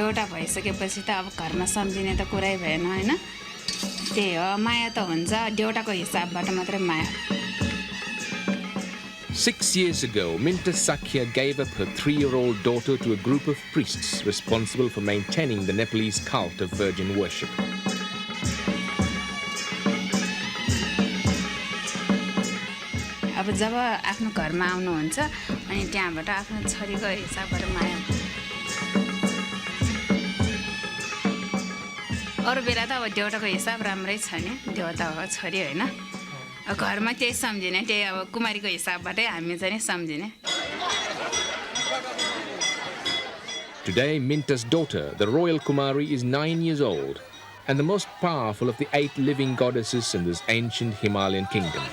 देउटा भइसकेपछि त अब घरमा सम्झिने त कुरै भएन हैन त्यही हो माया त हुन्छ देउटाको हिसाबबाट मात्रै माया 6 years ago, Minta Sakya gave up her 3-year-old daughter to a group of priests responsible for maintaining the Nepalese cult of virgin worship. अब जब आफ्नो घरमा आउनुहुन्छ अनि त्यहाँबाट आफ्नो छोरीको हिसाबबाट माया अरु बेला त अब देउटाको हिसाब राम्रै छ नि देउता हो छोरी हैन घरमा त्यही सम्झिने त्यही अब कुमारीको हिसाबबाटै हामी चाहिँ सम्झिने Today, Minta's daughter, the royal Kumari, is 9 years old and the most powerful of the 8 living goddesses in this ancient Himalayan kingdom.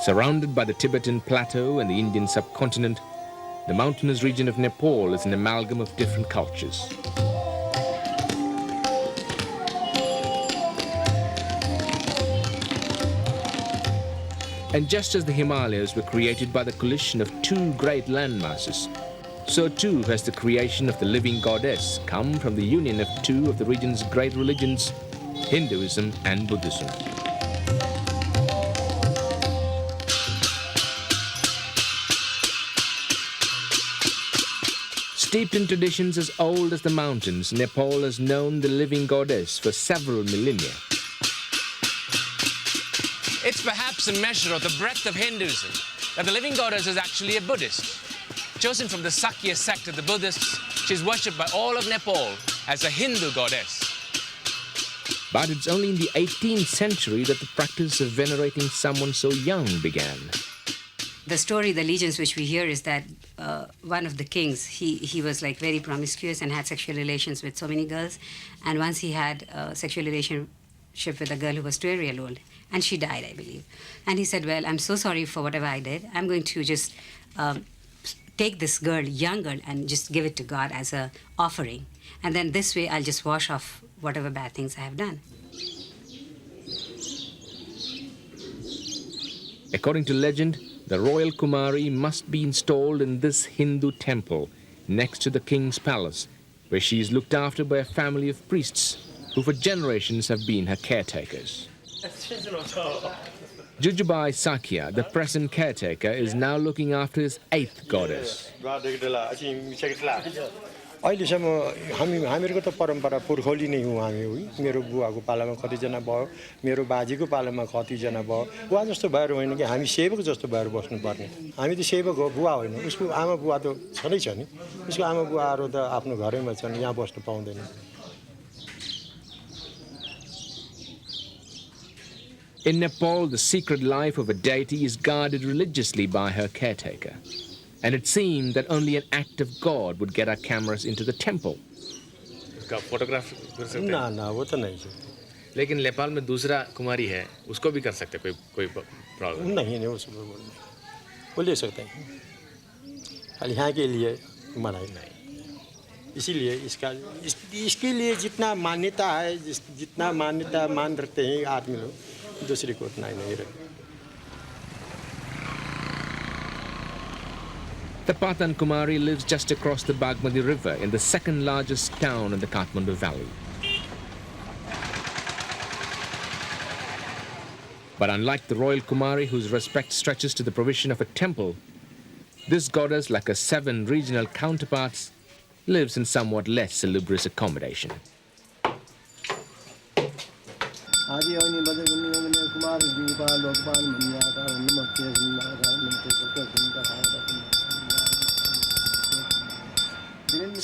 Surrounded by the Tibetan plateau and the Indian subcontinent, the mountainous region of Nepal is an amalgam of different cultures. And just as the Himalayas were created by the collision of 2 great landmasses, so too has the creation of the living goddess come from the union of 2 of the region's great religions, Hinduism and Buddhism. Steeped in traditions as old as the mountains, Nepal has known the living goddess for several millennia. It's perhaps a measure of the breadth of Hinduism that the living goddess is actually a Buddhist. Chosen from the Sakya sect of the Buddhists, she is worshipped by all of Nepal as a Hindu goddess. But it's only in the 18th century that the practice of venerating someone so young began. The story, the legends which we hear is that one of the kings, he was like very promiscuous and had sexual relations with so many girls. And once he had a sexual relationship with a girl who was 12-year-old, and she died, I believe. And he said, well, I'm so sorry for whatever I did. I'm going to just take this girl, young girl, and just give it to God as an offering. And then this way, I'll just wash off whatever bad things I have done. According to legend, the royal Kumari must be installed in this Hindu temple next to the king's palace, where she is looked after by a family of priests who for generations have been her caretakers. Jujubai Sakya, the present caretaker, is now looking after his 8th goddess. अहिलेसम्म हामीहरूको त परम्परा पुर्खौली नै हौँ हामी मेरो बुवाको पालामा कतिजना भयो मेरो बाजेको पालामा कतिजना भयो बुवा जस्तो भएर होइन कि हामी सेवक जस्तो भएर बस्नुपर्ने हामी त सेवक हो बुवा होइन उसको आमा बुवा त छँदै छ नि उसको आमा बुवाहरू त आफ्नो घरैमा छन् यहाँ बस्नु पाउँदैन In Nepal, the secret life of a deity is guarded religiously by her caretaker. And it seemed that only an act of God would get our cameras into the temple. Photograph कर सकते हैं? ना वो तो नहीं है लेकिन नेपाल में दूसरा कुमारी है उसको भी कर सकते हैं कोई प्रॉब्लम नहीं उसको वो ले सकते हैं खाली यहाँ के लिए मनाई नहीं इसीलिए इसके लिए जितना मान्यता है जितना मान्यता मान रखते हैं आदमी लोग दूसरे को उतना ही नहीं रखते The Patan Kumari lives just across the Bagmati River in the second largest town in the Kathmandu Valley. But unlike the royal Kumari, whose respect stretches to the provision of a temple, this goddess, like her 7 regional counterparts, lives in somewhat less salubrious accommodation.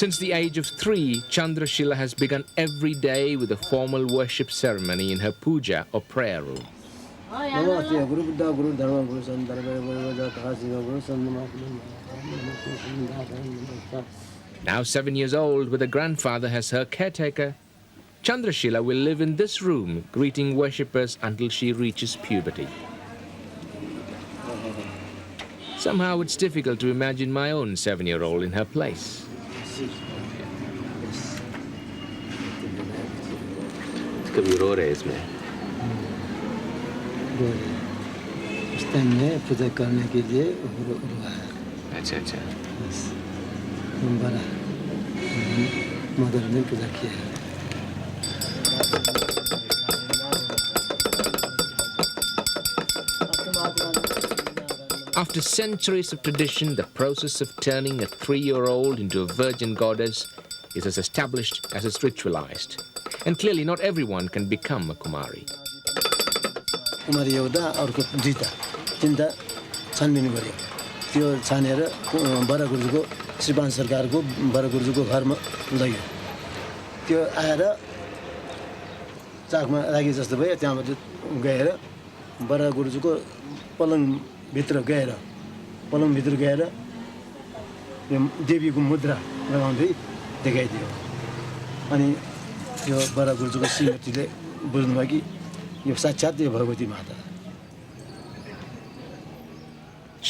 Since the age of 3, Chandrashila has begun every day with a formal worship ceremony in her puja or prayer room. Now 7 years old, with her grandfather as her caretaker, Chandrashila will live in this room, greeting worshippers until she reaches puberty. Somehow it's difficult to imagine my own 7-year-old in her place. कभी रो रहे इसमें बोले उस time में पूजा करने के लिए आया अच्छा अच्छा बस बड़ा मदर ने पूजा किया है After centuries of tradition, the process of turning a 3-year-old into a virgin goddess is as established as it's ritualized. And clearly not everyone can become a Kumari. कुमारी एउटा अर्को दुईटा तीनटा छानबिन गर्यो त्यो छानेर बडा गुरुजुको श्रीपान सरकारको बडा गुरुजुको घरमा लग्यो त्यो आएर चाकमा राखी जस्तो भयो त्यहाँबाट गएर बडा गुरुजुको पलङभित्र गएर यो देवीको मुद्रा लगाउँदै देखाइदियो अनि यो बडा गुरुजुको श्रीमतीले बुझ्नुभयो कि यो साक्षात यो भगवती माता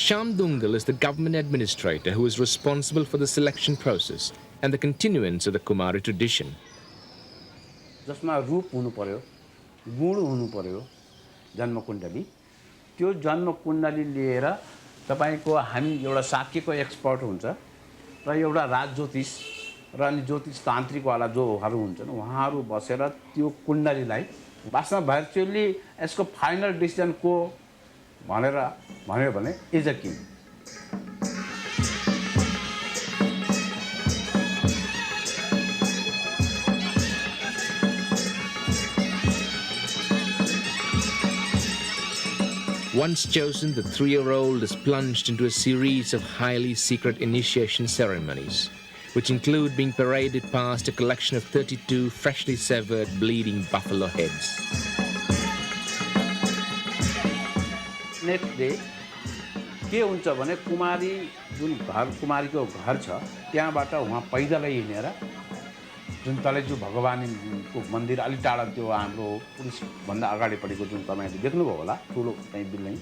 Shamdungal is the government administrator who is responsible for the selection process and the continuance of the Kumari tradition. जसमा रूप हुनु पर्यो गुण हुनु पर्यो जन्मकुण्डली त्यो जन्मकुण्डली लिएर तपाईको हामी एउटा शाक्यको एक्सपर्ट हुन्छ र एउटा राजज्योतिष र अनि ज्योतिष तान्त्रिकवाला जोहरू हुन्छन् उहाँहरू बसेर त्यो कुण्डलीलाई वास्तवमा भर्चुअली यसको फाइनल डिसिजन को भनेर भन्यो भने is a king Once chosen, the 3-year-old is plunged into a series of highly secret initiation ceremonies, which include being paraded past a collection of 32 freshly severed, bleeding buffalo heads. Next day के हुन्छ भने कुमारी जुन घर कुमारीको घर छ त्यहाँबाट उहाँ पैदलै हिँडेर जुन तलेजु भगवानीको मन्दिर अलि टाढा त्यो हाम्रो पुलिसभन्दा अगाडिपट्टिको जुन तपाईँले देख्नुभयो होला ठुलो चाहिँ बिल्डिङ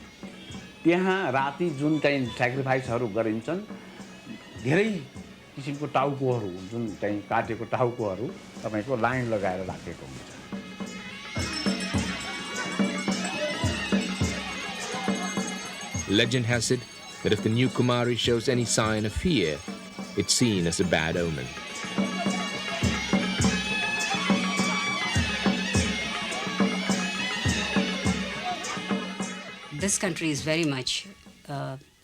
त्यहाँ राति जुन चाहिँ सेक्रिफाइसहरू गरिन्छन् धेरै किसिमको टाउकोहरू जुन चाहिँ काटेको टाउकोहरू तपाईँको लाइन लगाएर राखेको हुन्छ Legend has it that if the new Kumari shows any sign of fear, it's seen as a bad omen. This country is very much,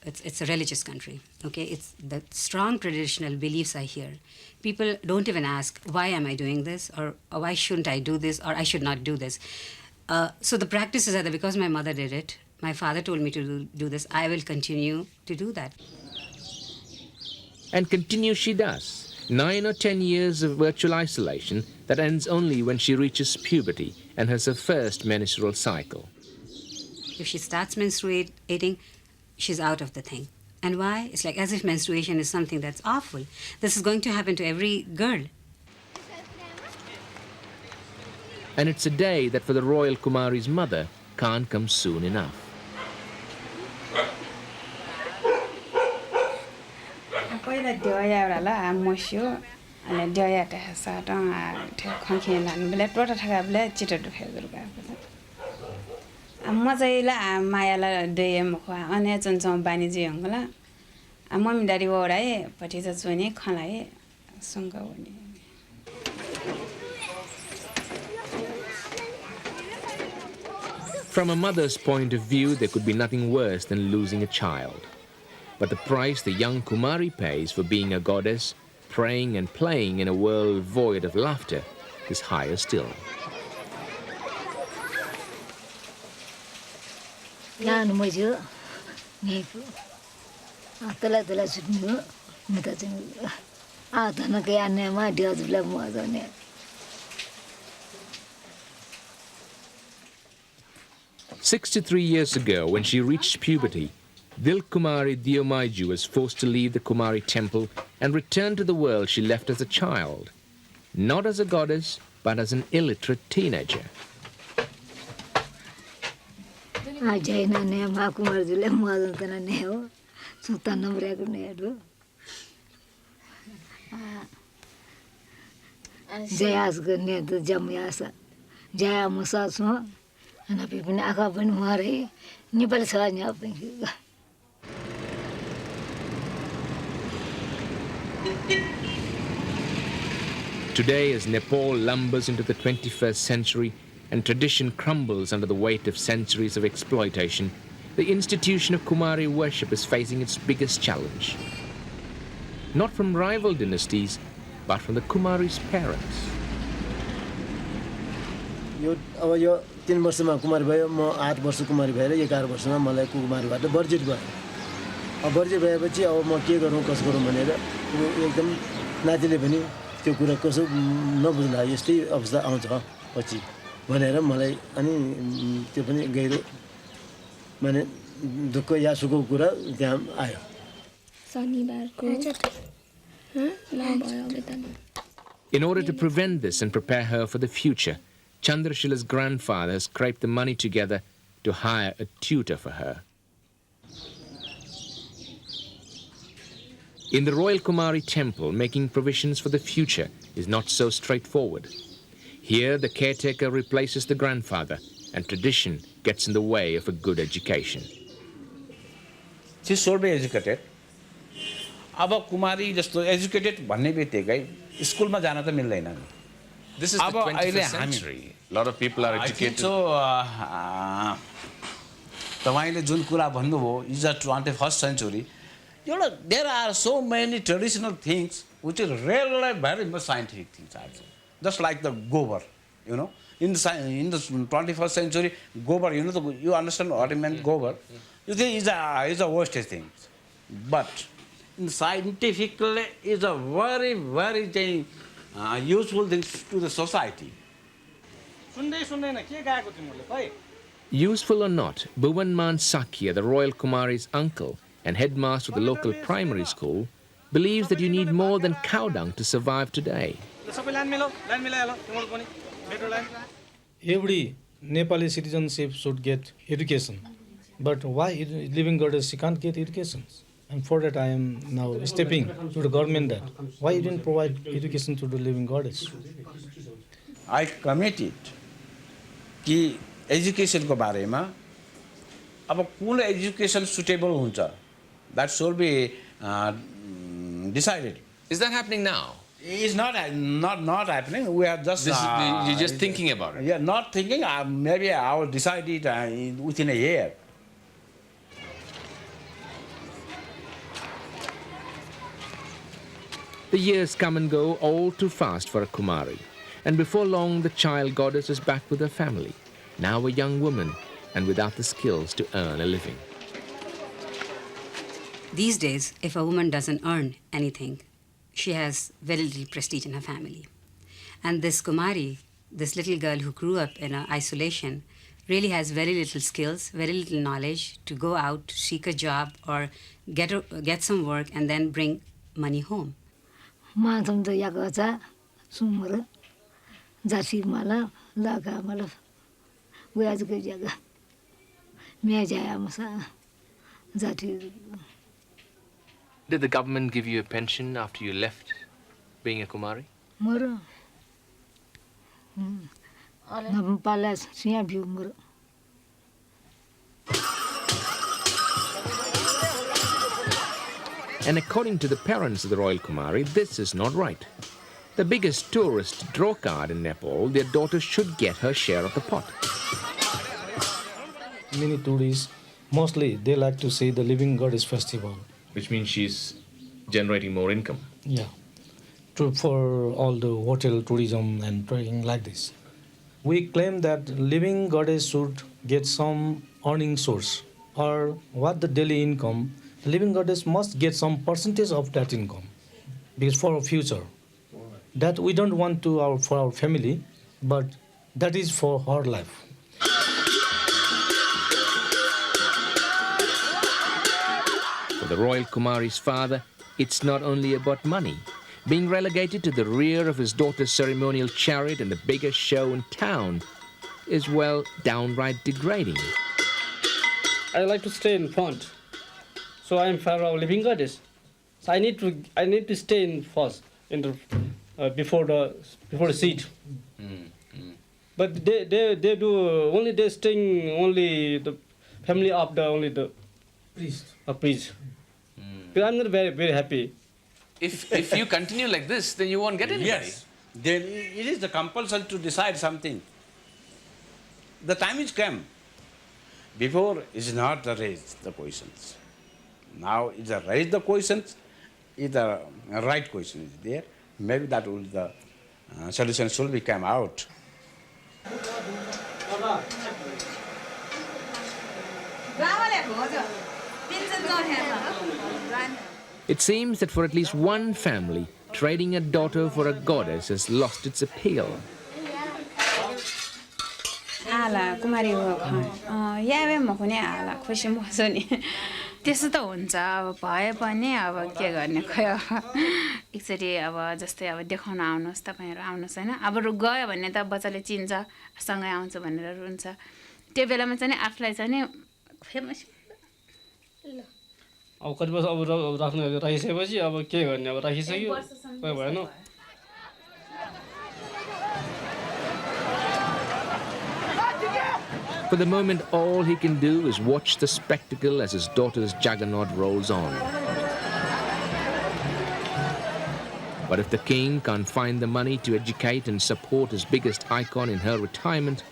it's a religious country, okay? It's the strong traditional beliefs are here. People don't even ask, why am I doing this? Or why shouldn't I do this? Or I should not do this. So the practices are that because my mother did it, my father told me to do this, I will continue to do that. And continue she does. 9 or 10 years of virtual isolation that ends only when she reaches puberty and has her first menstrual cycle. If she starts menstruating, she's out of the thing. And why? It's like as if menstruation is something that's awful. This is going to happen to every girl. And it's a day that for the royal Kumari's mother can't come soon enough. पहिला देवयावराला मस्यो अनि देवयाटा साटं खंखेलान बेला टोटा ठगा बेला चिटा दुखे गुरुका म चाहिँ ला मायाला देय मुख अनि चन्छ बानीजी हंगला मम्मी दाडी वडाए पटी चाहिँ चुने खलाए सँग वनी From a mother's point of view, there could be nothing worse than losing a child. But the price the young Kumari pays for being a goddess, praying and playing in a world void of laughter, is higher still. "63 years ago, when she reached puberty, Dil Kumari Diomaiju was forced to leave the Kumari temple and return to the world she left as a child, not as a goddess, but as an illiterate teenager. Napi पनि आँखा पनि उहाँरै नेपाली छ नि अब Today, as Nepal lumbers into the 21st century and tradition crumbles under the weight of centuries of exploitation, the institution of Kumari worship is facing its biggest challenge. Not from rival dynasties, but from the Kumari's parents. अब यो 3 वर्षमा कुमारी भयो म 8 वर्ष कुमारी भएर 11 वर्षमा मलाई कुमारीबाट वर्जित भयो अब वर्जित भएपछि अब म के गरौँ कसो गरौँ भनेर एकदम नातिले पनि त्यो कुरा कसो नबुझ्ला यस्तै अवस्था आउँछ पछि भनेर मलाई अनि त्यो पनि गहिरो माने दुःख या सुखको कुरा त्यहाँ आयो शनिबारको In order to prevent this and prepare her for the future, Chandrashila's grandfather has scraped the money together to hire a tutor for her. In the Royal Kumari temple, making provisions for the future is not so straightforward. Here, the caretaker replaces the grandfather, and tradition gets in the way of a good education. She should be educated. अब कुमारी जस्तो educated भन्ने बित्तिकै स्कुलमा जान त मिल्दैन नि This is the 21st century. A lot of people are educated. So, तपाईँले जुन कुरा भन्नुभयो is a 21st century. You know, there are so many traditional things which is really very much scientific things also. Just like the gobar, you know. In the 21st century, gobar, you know, you understand what I meant, gobar. You think is a wastage thing. But scientifically, is a very, very useful thing to the society. Useful or not, Bhuvanman Sakya, the Royal Kumari's uncle and headmaster of the local primary school, believes that you need more than cow dung to survive today. Every Nepali citizenship should get education. But why living goddess she can't get education? And for that I am now stepping to the government that why you didn't provide education to the living goddess? I committed कि एजुकेसनको बारेमा अब कुन education suitable हुन्छ that should be decided. Is that happening now? It's not happening. We are just you're just thinking about it. Yeah, not thinking. Maybe I will decide it within a year. The years come and go all too fast for a Kumari, and before long the child goddess is back with her family, now a young woman and without the skills to earn a living. These days, if a woman doesn't earn anything, she has very little prestige in her family. And this Kumari, this little girl who grew up in isolation, really has very little skills, very little knowledge to go out, seek a job, or get some work and then bring money home. Did the government give you a pension after you left being a Kumari? And according to the parents of the Royal Kumari, this is not right. The biggest tourist draw card in Nepal, their daughter should get her share of the pot. Many tourists, mostly they like to see the Living Goddess festival. Which means she's generating more income. Yeah, for all the hotel tourism and trading like this. We claim that Living Goddess should get some earning source, or what the daily income, the Living Goddess must get some percentage of that income, because for our future. That we don't want for our family, but that is for her life. For the Royal Kumari's father, it's not only about money. Being relegated to the rear of his daughter's ceremonial chariot in the biggest show in town is, well, downright degrading. I like to stay in front, so I am Pharaoh of Living Goddess. So I need to stay in first, in the before the seat. But they do only they sting only the family of the only the priest. A priest. But I'm not very happy. If you continue like this, then you won't get anybody. Yes. Then it is the compulsion to decide something. The time is come. Before is not raised the questions. Now it's a raise the questions. If the right question is there, maybe that will the solution should be come out. It seems that for at least one family, trading a daughter for a goddess has lost its appeal. आला कुमारी यावे म कुनै आला खुसी मजा नि त्यसो त हुन्छ अब भए पनि अब के गर्ने खै अब एकचोटि अब जस्तै अब देखाउन आउनुहोस् तपाईँहरू आउनुहोस् होइन अब गयो भने त बच्चाले चिन्छ सँगै आउँछु भनेर रुन्छ त्यो बेलामा चाहिँ आफूलाई चाहिँ नि फेमस अब कति वर्ष अब राख्नु राखिसकेपछि अब के गर्ने अब राखिसक्यो खै भएन For the moment, all he can do is watch the spectacle as his daughter's juggernaut rolls on. But if the king can't find the money to educate and support his biggest icon in her retirement,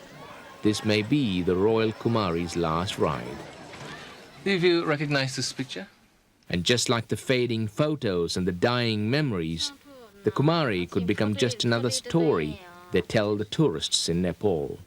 this may be the royal Kumari's last ride. Do you recognize this picture? And just like the fading photos and the dying memories, the Kumari could become just another story they tell the tourists in Nepal.